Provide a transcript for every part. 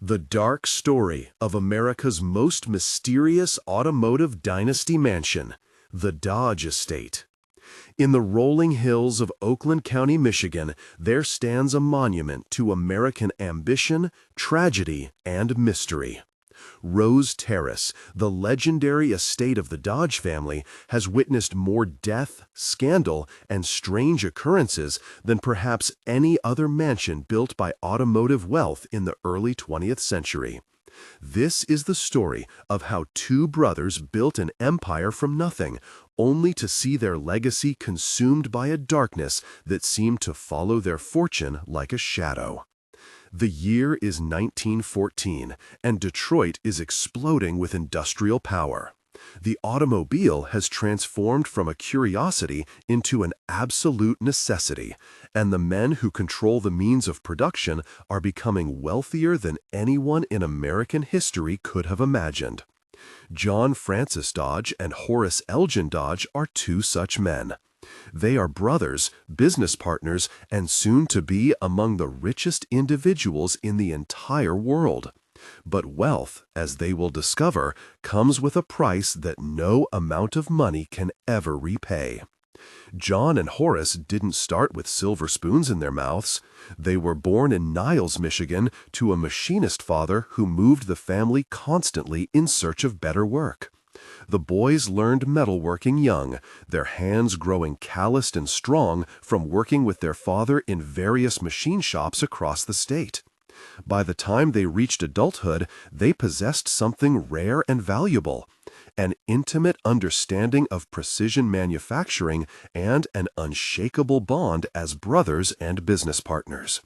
The dark story of America's most mysterious automotive dynasty mansion, the Dodge Estate. In the rolling hills of Oakland County, Michigan, there stands a monument to American ambition, tragedy, and mystery. Rose Terrace, the legendary estate of the Dodge family, has witnessed more death, scandal, and strange occurrences than perhaps any other mansion built by automotive wealth in the early 20th century. This is the story of how two brothers built an empire from nothing, only to see their legacy consumed by a darkness that seemed to follow their fortune like a shadow. The year is 1914, and Detroit is exploding with industrial power. The automobile has transformed from a curiosity into an absolute necessity, and the men who control the means of production are becoming wealthier than anyone in American history could have imagined. John Francis Dodge and Horace Dodge are two such men. They are brothers, business partners, and soon to be among the richest individuals in the entire world. But wealth, as they will discover, comes with a price that no amount of money can ever repay. John and Horace didn't start with silver spoons in their mouths. They were born in Niles, Michigan, to a machinist father who moved the family constantly in search of better work. The boys learned metalworking young, their hands growing calloused and strong from working with their father in various machine shops across the state. By the time they reached adulthood, they possessed something rare and valuable: an intimate understanding of precision manufacturing and an unshakable bond as brothers and business partners.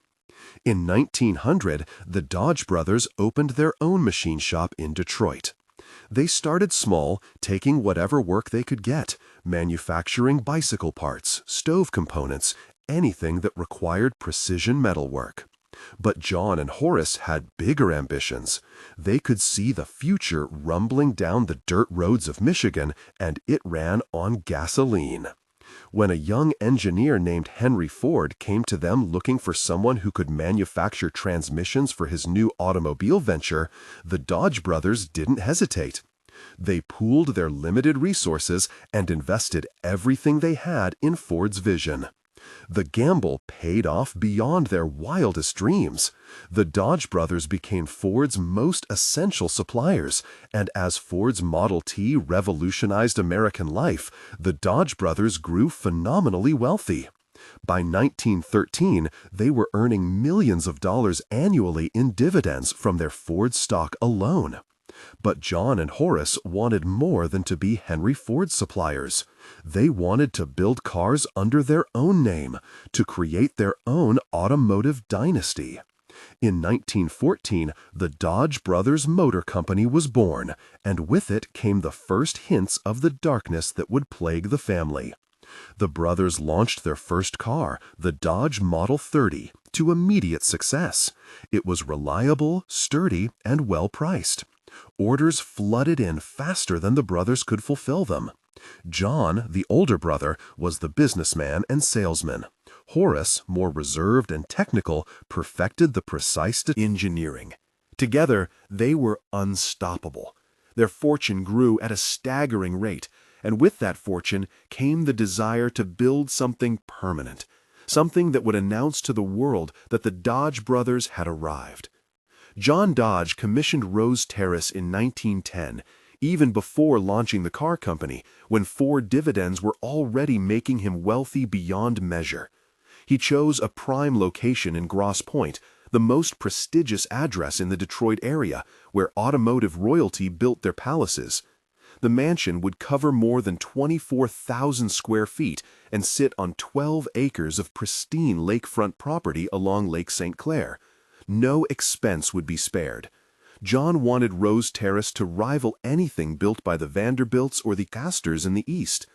In 1900, the Dodge brothers opened their own machine shop in Detroit. They started small, taking whatever work they could get, manufacturing bicycle parts, stove components, anything that required precision metalwork. But John and Horace had bigger ambitions. They could see the future rumbling down the dirt roads of Michigan, and it ran on gasoline. When a young engineer named Henry Ford came to them looking for someone who could manufacture transmissions for his new automobile venture, the Dodge brothers didn't hesitate. They pooled their limited resources and invested everything they had in Ford's vision. The gamble paid off beyond their wildest dreams. The Dodge brothers became Ford's most essential suppliers, and as Ford's Model T revolutionized American life, the Dodge brothers grew phenomenally wealthy. By 1913, they were earning millions of dollars annually in dividends from their Ford stock alone. But John and Horace wanted more than to be Henry Ford's suppliers. They wanted to build cars under their own name, to create their own automotive dynasty. In 1914, the Dodge Brothers Motor Company was born, and with it came the first hints of the darkness that would plague the family. The brothers launched their first car, the Dodge Model 30, to immediate success. It was reliable, sturdy, and well-priced. Orders flooded in faster than the brothers could fulfill them. John, the older brother, was the businessman and salesman. Horace, more reserved and technical, perfected the precise engineering. Together, they were unstoppable. Their fortune grew at a staggering rate, and with that fortune came the desire to build something permanent, something that would announce to the world that the Dodge brothers had arrived. John Dodge commissioned Rose Terrace in 1910, even before launching the car company, when Ford dividends were already making him wealthy beyond measure. He chose a prime location in Grosse Pointe, the most prestigious address in the Detroit area, where automotive royalty built their palaces. The mansion would cover more than 24,000 square feet and sit on 12 acres of pristine lakefront property along Lake St. Clair. No expense would be spared. John wanted Rose Terrace to rival anything built by the Vanderbilts or the Astors in the East.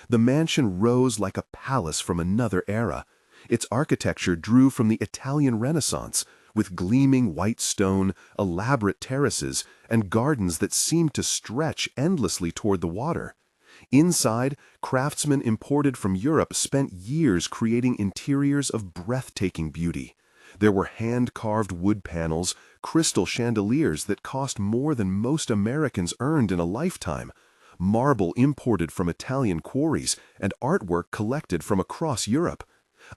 The mansion rose like a palace from another era. Its architecture drew from the Italian Renaissance, with gleaming white stone, elaborate terraces, and gardens that seemed to stretch endlessly toward the water. Inside, craftsmen imported from Europe spent years creating interiors of breathtaking beauty. There were hand-carved wood panels, crystal chandeliers that cost more than most Americans earned in a lifetime, marble imported from Italian quarries, and artwork collected from across Europe.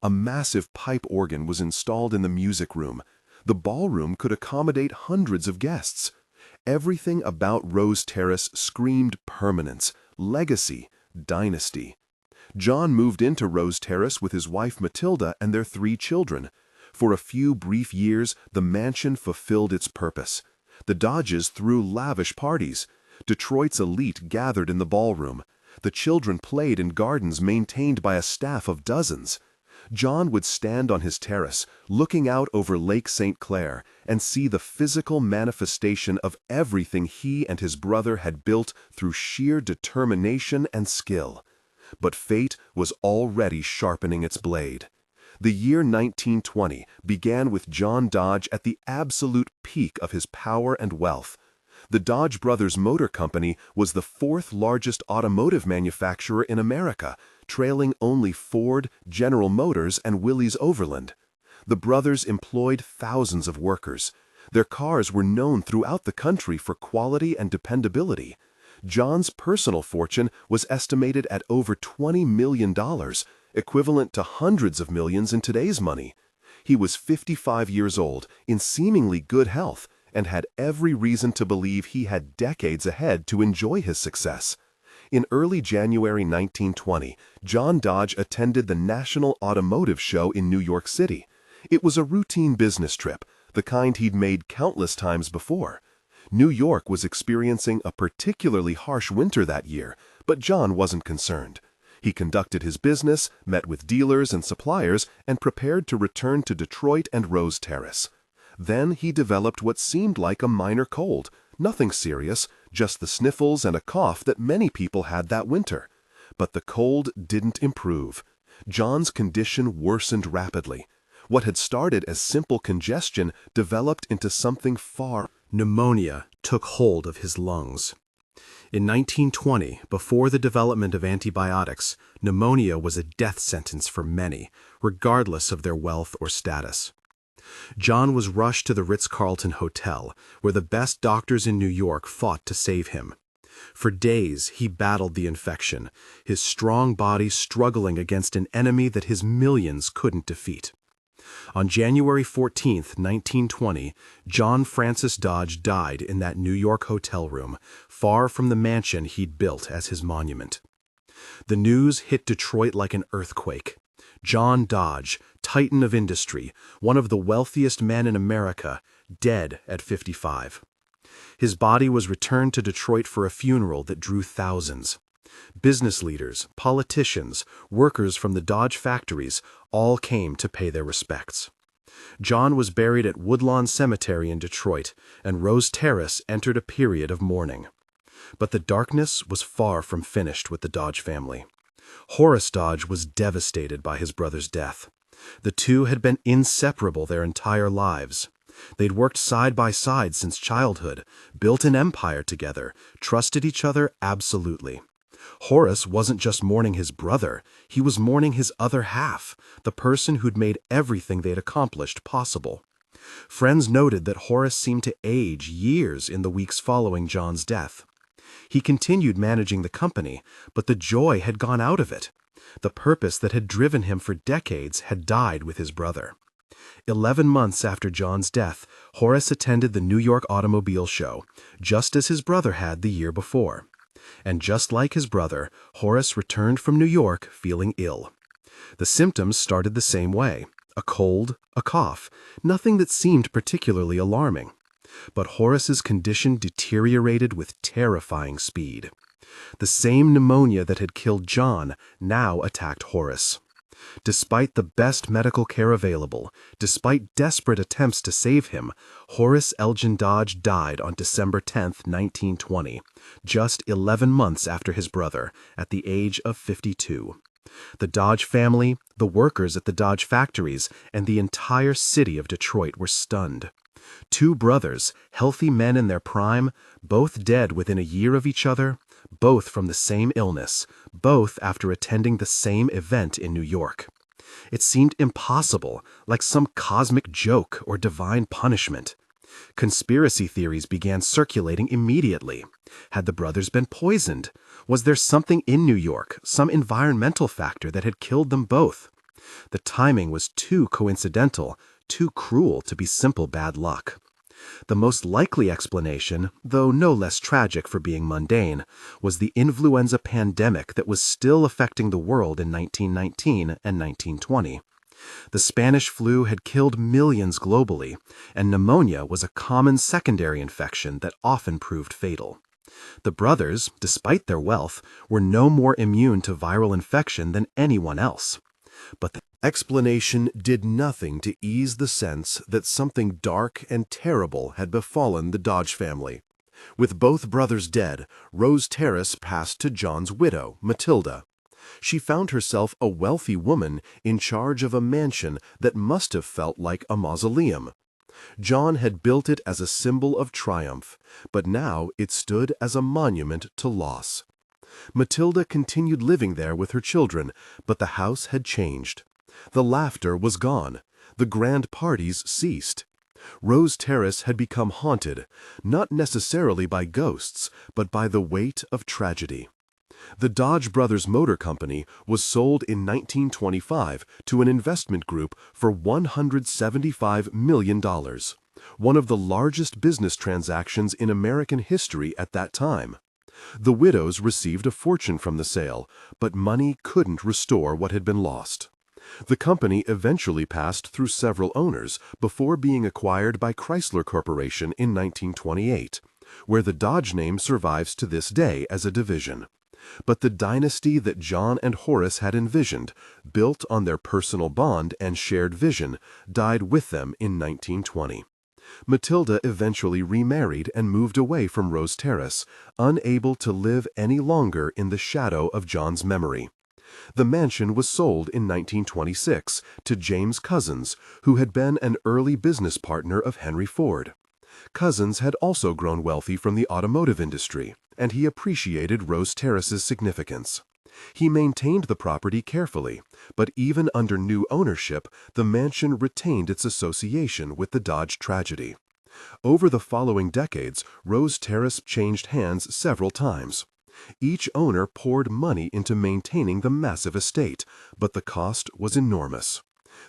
A massive pipe organ was installed in the music room. The ballroom could accommodate hundreds of guests. Everything about Rose Terrace screamed permanence, legacy, dynasty. John moved into Rose Terrace with his wife Matilda and their 3 children. For a few brief years, the mansion fulfilled its purpose. The Dodges threw lavish parties. Detroit's elite gathered in the ballroom. The children played in gardens maintained by a staff of dozens. John would stand on his terrace, looking out over Lake St. Clair, and see the physical manifestation of everything he and his brother had built through sheer determination and skill. But fate was already sharpening its blade. The year 1920 began with John Dodge at the absolute peak of his power and wealth. The Dodge Brothers Motor Company was the 4th largest automotive manufacturer in America, trailing only Ford, General Motors, and Willys Overland. The brothers employed thousands of workers. Their cars were known throughout the country for quality and dependability. John's personal fortune was estimated at over $20 million, equivalent to hundreds of millions in today's money. He was 55 years old, in seemingly good health, and had every reason to believe he had decades ahead to enjoy his success. In early January 1920, John Dodge attended the National Automotive Show in New York City. It was a routine business trip, the kind he'd made countless times before. New York was experiencing a particularly harsh winter that year, but John wasn't concerned. He conducted his business, met with dealers and suppliers, and prepared to return to Detroit and Rose Terrace. Then he developed what seemed like a minor cold. Nothing serious, just the sniffles and a cough that many people had that winter. But the cold didn't improve. John's condition worsened rapidly. What had started as simple congestion developed into something far. Pneumonia took hold of his lungs. In 1920, before the development of antibiotics, pneumonia was a death sentence for many, regardless of their wealth or status. John was rushed to the Ritz-Carlton Hotel, where the best doctors in New York fought to save him. For days, he battled the infection, his strong body struggling against an enemy that his millions couldn't defeat. On January 14, 1920, John Francis Dodge died in that New York hotel room, far from the mansion he'd built as his monument. The news hit Detroit like an earthquake. John Dodge, titan of industry, one of the wealthiest men in America, dead at 55. His body was returned to Detroit for a funeral that drew thousands. Business leaders, politicians, workers from the Dodge factories all came to pay their respects. John was buried at Woodlawn Cemetery in Detroit, and Rose Terrace entered a period of mourning. But the darkness was far from finished with the Dodge family. Horace Dodge was devastated by his brother's death. The two had been inseparable their entire lives. They'd worked side by side since childhood, built an empire together, trusted each other absolutely. Horace wasn't just mourning his brother, he was mourning his other half, the person who'd made everything they'd accomplished possible. Friends noted that Horace seemed to age years in the weeks following John's death. He continued managing the company, but the joy had gone out of it. The purpose that had driven him for decades had died with his brother. 11 months after John's death, Horace attended the New York Automobile Show, just as his brother had the year before. And just like his brother, Horace returned from New York feeling ill. The symptoms started the same way: a cold, a cough, nothing that seemed particularly alarming. But Horace's condition deteriorated with terrifying speed. The same pneumonia that had killed John now attacked Horace. Despite the best medical care available, despite desperate attempts to save him, Horace Elgin Dodge died on December 10, 1920, just 11 months after his brother, at the age of 52. The Dodge family, the workers at the Dodge factories, and the entire city of Detroit were stunned. Two brothers, healthy men in their prime, both dead within a year of each other, both from the same illness, both after attending the same event in New York. It seemed impossible, like some cosmic joke or divine punishment. Conspiracy theories began circulating immediately. Had the brothers been poisoned? Was there something in New York, some environmental factor that had killed them both? The timing was too coincidental, too cruel to be simple bad luck. The most likely explanation, though no less tragic for being mundane, was the influenza pandemic that was still affecting the world in 1919 and 1920. The Spanish flu had killed millions globally, and pneumonia was a common secondary infection that often proved fatal. The brothers, despite their wealth, were no more immune to viral infection than anyone else. But the explanation did nothing to ease the sense that something dark and terrible had befallen the Dodge family. With both brothers dead, Rose Terrace passed to John's widow, Matilda. She found herself a wealthy woman in charge of a mansion that must have felt like a mausoleum. John had built it as a symbol of triumph, but now it stood as a monument to loss. Matilda continued living there with her children, but the house had changed. The laughter was gone. The grand parties ceased. Rose Terrace had become haunted, not necessarily by ghosts, but by the weight of tragedy. The Dodge Brothers Motor Company was sold in 1925 to an investment group for $175 million, one of the largest business transactions in American history at that time. The widows received a fortune from the sale, but money couldn't restore what had been lost. The company eventually passed through several owners before being acquired by Chrysler Corporation in 1928, where the Dodge name survives to this day as a division. But the dynasty that John and Horace had envisioned, built on their personal bond and shared vision, died with them in 1920. Matilda eventually remarried and moved away from Rose Terrace, unable to live any longer in the shadow of John's memory. The mansion was sold in 1926 to James Couzens, who had been an early business partner of Henry Ford. Couzens had also grown wealthy from the automotive industry, and he appreciated Rose Terrace's significance. He maintained the property carefully, but even under new ownership, the mansion retained its association with the Dodge tragedy. Over the following decades, Rose Terrace changed hands several times. Each owner poured money into maintaining the massive estate, but the cost was enormous.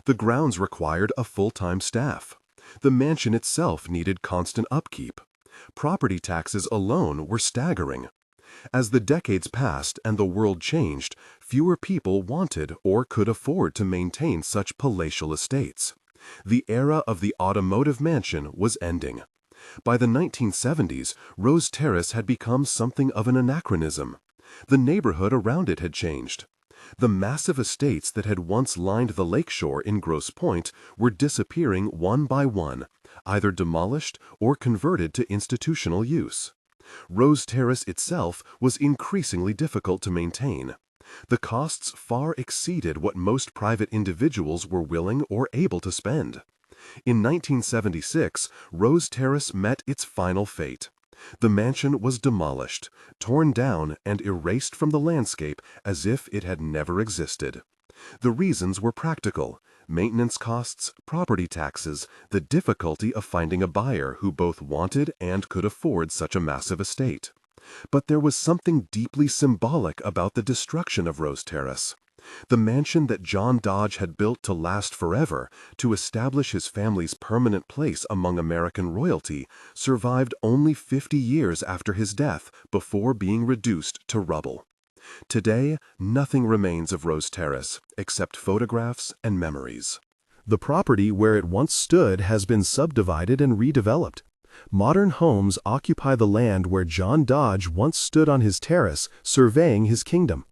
The grounds required a full-time staff. The mansion itself needed constant upkeep. Property taxes alone were staggering. As the decades passed and the world changed, fewer people wanted or could afford to maintain such palatial estates. The era of the automotive mansion was ending. By the 1970s, Rose Terrace had become something of an anachronism. The neighborhood around it had changed. The massive estates that had once lined the lakeshore in Grosse Pointe were disappearing one by one, either demolished or converted to institutional use. Rose Terrace itself was increasingly difficult to maintain. The costs far exceeded what most private individuals were willing or able to spend. In 1976, Rose Terrace met its final fate. The mansion was demolished, torn down, and erased from the landscape as if it had never existed. The reasons were practical: maintenance costs, property taxes, the difficulty of finding a buyer who both wanted and could afford such a massive estate. But there was something deeply symbolic about the destruction of Rose Terrace. The mansion that John Dodge had built to last forever, to establish his family's permanent place among American royalty, survived only 50 years after his death before being reduced to rubble. Today, nothing remains of Rose Terrace except photographs and memories. The property where it once stood has been subdivided and redeveloped. Modern homes occupy the land where John Dodge once stood on his terrace, surveying his kingdom.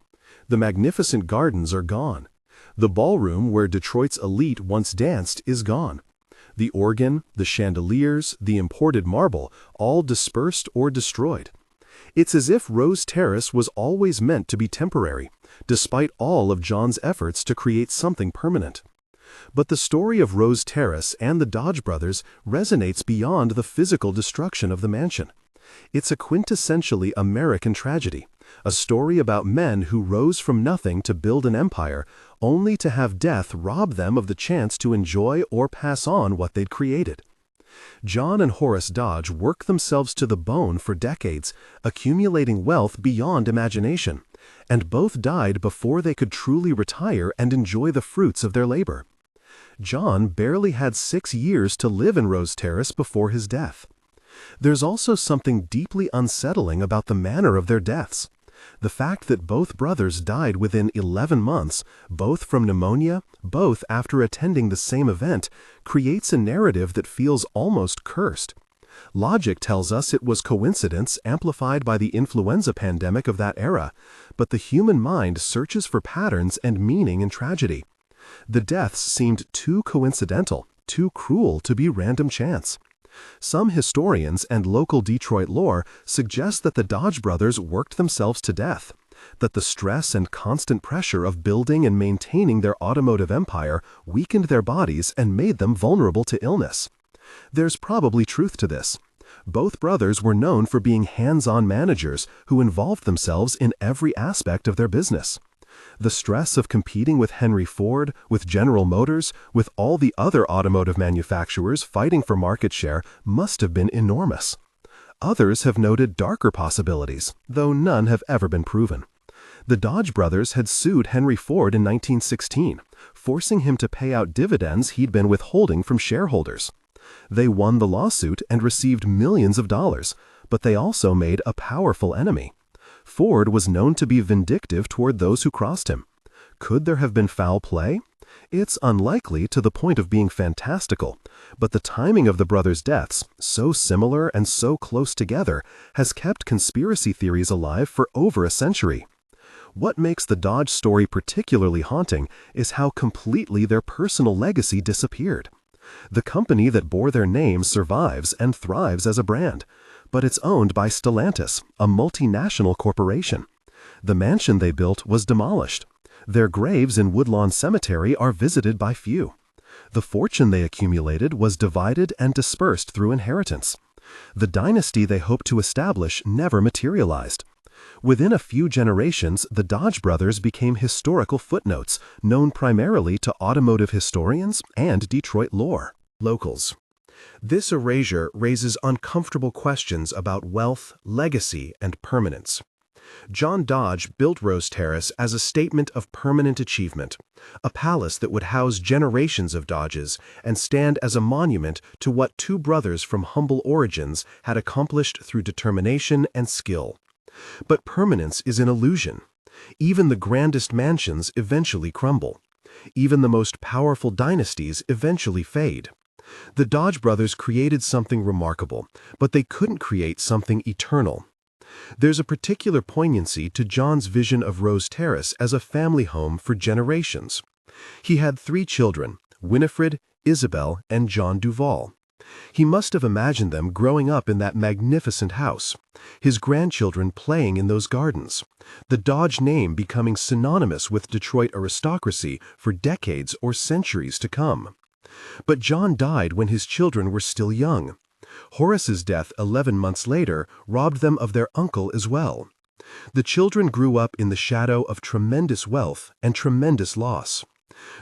The magnificent gardens are gone. The ballroom where Detroit's elite once danced is gone. The organ, the chandeliers, the imported marble, all dispersed or destroyed. It's as if Rose Terrace was always meant to be temporary, despite all of John's efforts to create something permanent. But the story of Rose Terrace and the Dodge brothers resonates beyond the physical destruction of the mansion. It's a quintessentially American tragedy, A story about men who rose from nothing to build an empire, only to have death rob them of the chance to enjoy or pass on what they'd created. John and Horace Dodge worked themselves to the bone for decades, accumulating wealth beyond imagination, and both died before they could truly retire and enjoy the fruits of their labor. John barely had 6 years to live in Rose Terrace before his death. There's also something deeply unsettling about the manner of their deaths. The fact that both brothers died within 11 months, both from pneumonia, both after attending the same event, creates a narrative that feels almost cursed. Logic tells us it was coincidence amplified by the influenza pandemic of that era, but the human mind searches for patterns and meaning in tragedy. The deaths seemed too coincidental, too cruel to be random chance. Some historians and local Detroit lore suggest that the Dodge brothers worked themselves to death, that the stress and constant pressure of building and maintaining their automotive empire weakened their bodies and made them vulnerable to illness. There's probably truth to this. Both brothers were known for being hands-on managers who involved themselves in every aspect of their business. The stress of competing with Henry Ford, with General Motors, with all the other automotive manufacturers fighting for market share must have been enormous. Others have noted darker possibilities, though none have ever been proven. The Dodge brothers had sued Henry Ford in 1916, forcing him to pay out dividends he'd been withholding from shareholders. They won the lawsuit and received millions of dollars, but they also made a powerful enemy. Ford was known to be vindictive toward those who crossed him. Could there have been foul play? It's unlikely to the point of being fantastical, but the timing of the brothers' deaths, so similar and so close together, has kept conspiracy theories alive for over a century. What makes the Dodge story particularly haunting is how completely their personal legacy disappeared. The company that bore their names survives and thrives as a brand, but it's owned by Stellantis, a multinational corporation. The mansion they built was demolished. Their graves in Woodlawn Cemetery are visited by few. The fortune they accumulated was divided and dispersed through inheritance. The dynasty they hoped to establish never materialized. Within a few generations, the Dodge brothers became historical footnotes, known primarily to automotive historians and Detroit lore. Locals. This erasure raises uncomfortable questions about wealth, legacy, and permanence. John Dodge built Rose Terrace as a statement of permanent achievement, a palace that would house generations of Dodges and stand as a monument to what two brothers from humble origins had accomplished through determination and skill. But permanence is an illusion. Even the grandest mansions eventually crumble. Even the most powerful dynasties eventually fade. The Dodge brothers created something remarkable, but they couldn't create something eternal. There's a particular poignancy to John's vision of Rose Terrace as a family home for generations. He had 3 children, Winifred, Isabel, and John Duval. He must have imagined them growing up in that magnificent house, his grandchildren playing in those gardens, the Dodge name becoming synonymous with Detroit aristocracy for decades or centuries to come. But John died when his children were still young. Horace's death 11 months later robbed them of their uncle as well. The children grew up in the shadow of tremendous wealth and tremendous loss.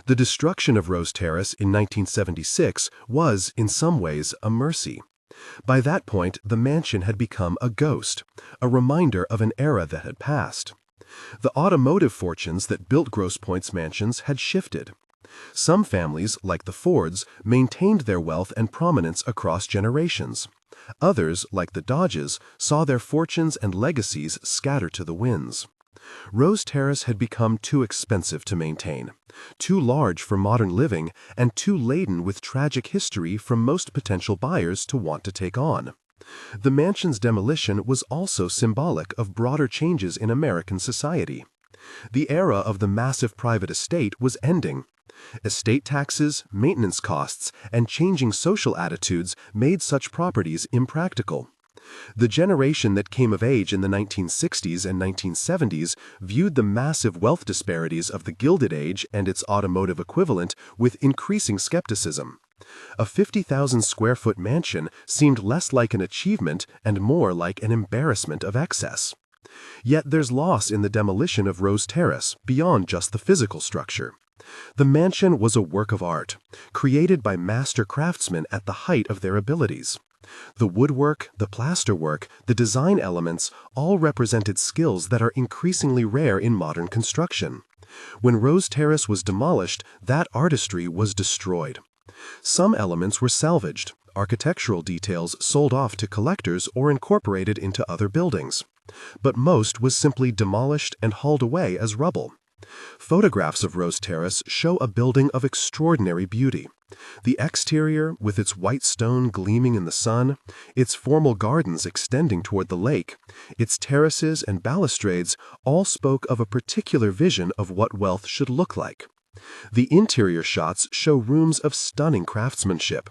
The destruction of Rose Terrace in 1976 was, in some ways, a mercy. By that point, the mansion had become a ghost, a reminder of an era that had passed. The automotive fortunes that built Grosse Pointe's mansions had shifted. Some families, like the Fords, maintained their wealth and prominence across generations. Others, like the Dodges, saw their fortunes and legacies scatter to the winds. Rose Terrace had become too expensive to maintain, too large for modern living, and too laden with tragic history from most potential buyers to want to take on. The mansion's demolition was also symbolic of broader changes in American society. The era of the massive private estate was ending. Estate taxes, maintenance costs, and changing social attitudes made such properties impractical. The generation that came of age in the 1960s and 1970s viewed the massive wealth disparities of the Gilded Age and its automotive equivalent with increasing skepticism. A 50,000-square-foot mansion seemed less like an achievement and more like an embarrassment of excess. Yet there's loss in the demolition of Rose Terrace beyond just the physical structure. The mansion was a work of art, created by master craftsmen at the height of their abilities. The woodwork, the plasterwork, the design elements all represented skills that are increasingly rare in modern construction. When Rose Terrace was demolished, that artistry was destroyed. Some elements were salvaged, architectural details sold off to collectors or incorporated into other buildings. But most was simply demolished and hauled away as rubble. Photographs of Rose Terrace show a building of extraordinary beauty. The exterior, with its white stone gleaming in the sun, its formal gardens extending toward the lake, its terraces and balustrades all spoke of a particular vision of what wealth should look like. The interior shots show rooms of stunning craftsmanship,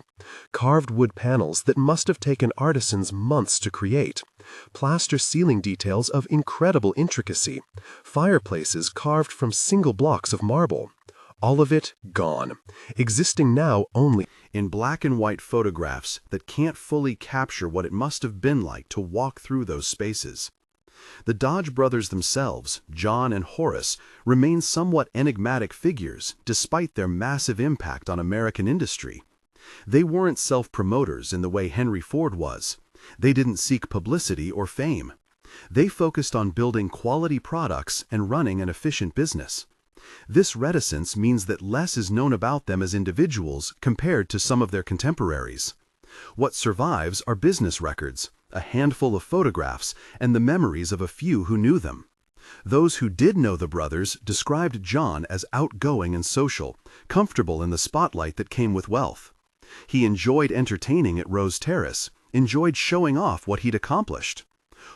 carved wood panels that must have taken artisans months to create, plaster ceiling details of incredible intricacy, fireplaces carved from single blocks of marble. All of it gone, existing now only in black and white photographs that can't fully capture what it must have been like to walk through those spaces. The Dodge brothers themselves, John and Horace, remain somewhat enigmatic figures despite their massive impact on American industry. They weren't self-promoters in the way Henry Ford was. They didn't seek publicity or fame. They focused on building quality products and running an efficient business. This reticence means that less is known about them as individuals compared to some of their contemporaries. What survives are business records, a handful of photographs, and the memories of a few who knew them. Those who did know the brothers described John as outgoing and social, comfortable in the spotlight that came with wealth. He enjoyed entertaining at Rose Terrace, enjoyed showing off what he'd accomplished.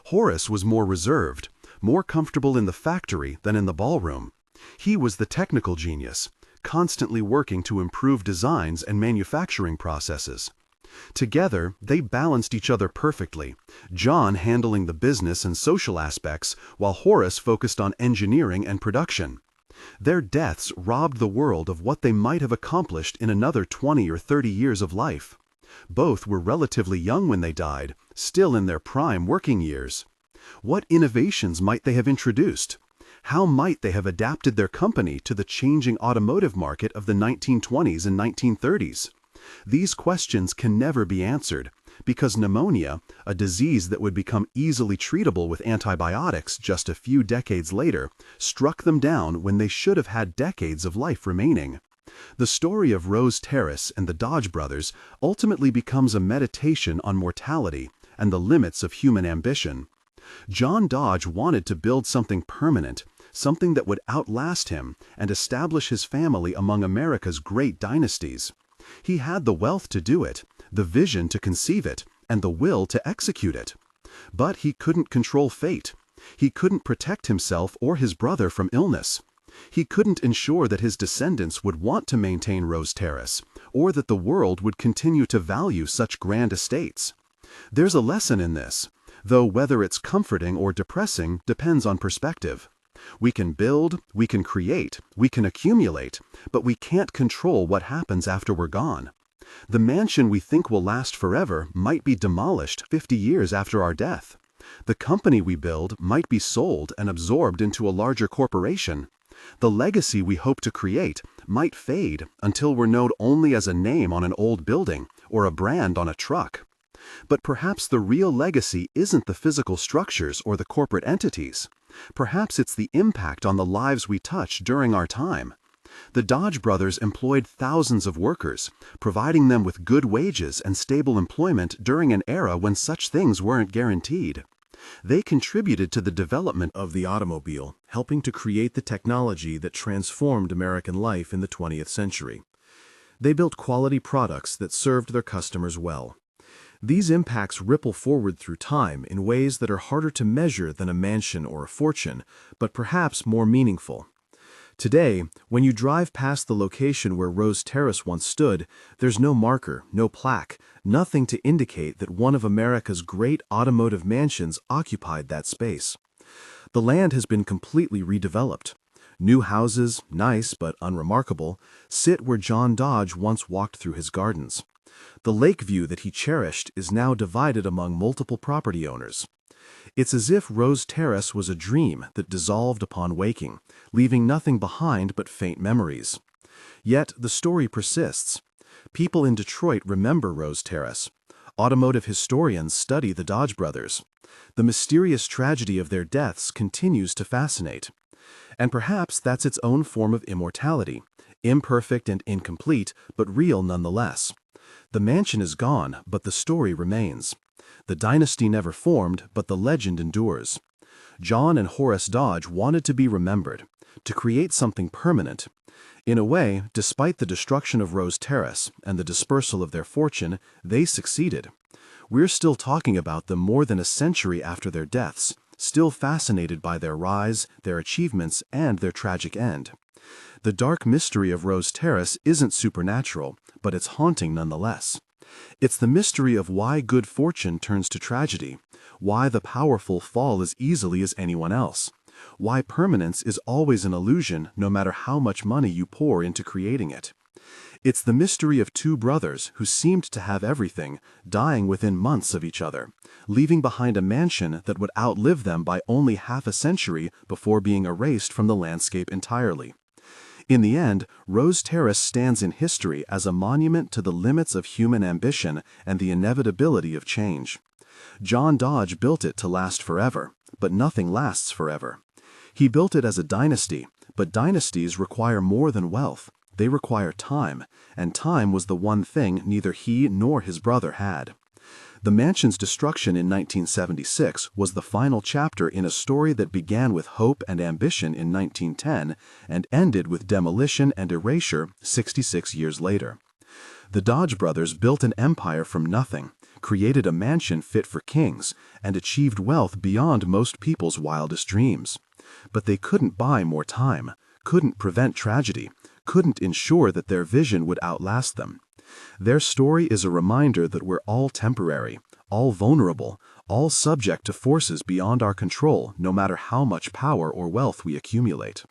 Horace was more reserved, more comfortable in the factory than in the ballroom. He was the technical genius, constantly working to improve designs and manufacturing processes. Together, they balanced each other perfectly, John handling the business and social aspects while Horace focused on engineering and production. Their deaths robbed the world of what they might have accomplished in another 20 or 30 years of life. Both were relatively young when they died, still in their prime working years. What innovations might they have introduced? How might they have adapted their company to the changing automotive market of the 1920s and 1930s? These questions can never be answered, because pneumonia, a disease that would become easily treatable with antibiotics just a few decades later, struck them down when they should have had decades of life remaining. The story of Rose Terrace and the Dodge brothers ultimately becomes a meditation on mortality and the limits of human ambition. John Dodge wanted to build something permanent, something that would outlast him and establish his family among America's great dynasties. He had the wealth to do it, the vision to conceive it, and the will to execute it. But he couldn't control fate. He couldn't protect himself or his brother from illness. He couldn't ensure that his descendants would want to maintain Rose Terrace, or that the world would continue to value such grand estates. There's a lesson in this, though whether it's comforting or depressing depends on perspective. We can build, we can create, we can accumulate, but we can't control what happens after we're gone. The mansion we think will last forever might be demolished 50 years after our death. The company we build might be sold and absorbed into a larger corporation. The legacy we hope to create might fade until we're known only as a name on an old building or a brand on a truck. But perhaps the real legacy isn't the physical structures or the corporate entities. Perhaps it's the impact on the lives we touch during our time. The Dodge brothers employed thousands of workers, providing them with good wages and stable employment during an era when such things weren't guaranteed. They contributed to the development of the automobile, helping to create the technology that transformed American life in the 20th century. They built quality products that served their customers well. These impacts ripple forward through time in ways that are harder to measure than a mansion or a fortune, but perhaps more meaningful. Today, when you drive past the location where Rose Terrace once stood, there's no marker, no plaque, nothing to indicate that one of America's great automotive mansions occupied that space. The land has been completely redeveloped. New houses, nice but unremarkable, sit where John Dodge once walked through his gardens. The lake view that he cherished is now divided among multiple property owners. It's as if Rose Terrace was a dream that dissolved upon waking, leaving nothing behind but faint memories. Yet the story persists. People in Detroit remember Rose Terrace. Automotive historians study the Dodge brothers. The mysterious tragedy of their deaths continues to fascinate. And perhaps that's its own form of immortality, imperfect and incomplete, but real nonetheless. The mansion is gone, but the story remains. The dynasty never formed, but the legend endures. John and Horace Dodge wanted to be remembered, to create something permanent. In a way, despite the destruction of Rose Terrace and the dispersal of their fortune, they succeeded. We're still talking about them more than a century after their deaths, still fascinated by their rise, their achievements, and their tragic end. The dark mystery of Rose Terrace isn't supernatural, but it's haunting nonetheless. It's the mystery of why good fortune turns to tragedy, why the powerful fall as easily as anyone else, why permanence is always an illusion no matter how much money you pour into creating it. It's the mystery of two brothers who seemed to have everything, dying within months of each other, leaving behind a mansion that would outlive them by only half a century before being erased from the landscape entirely. In the end, Rose Terrace stands in history as a monument to the limits of human ambition and the inevitability of change. John Dodge built it to last forever, but nothing lasts forever. He built it as a dynasty, but dynasties require more than wealth. They require time, and time was the one thing neither he nor his brother had. The mansion's destruction in 1976 was the final chapter in a story that began with hope and ambition in 1910 and ended with demolition and erasure 66 years later. The Dodge brothers built an empire from nothing, created a mansion fit for kings, and achieved wealth beyond most people's wildest dreams. But they couldn't buy more time, couldn't prevent tragedy, couldn't ensure that their vision would outlast them. Their story is a reminder that we're all temporary, all vulnerable, all subject to forces beyond our control, no matter how much power or wealth we accumulate.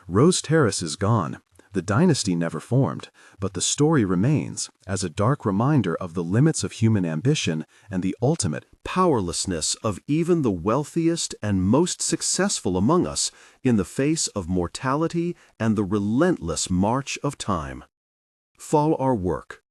Rose Terrace is gone. The dynasty never formed, but the story remains as a dark reminder of the limits of human ambition and the ultimate powerlessness of even the wealthiest and most successful among us in the face of mortality and the relentless march of time. Follow our work.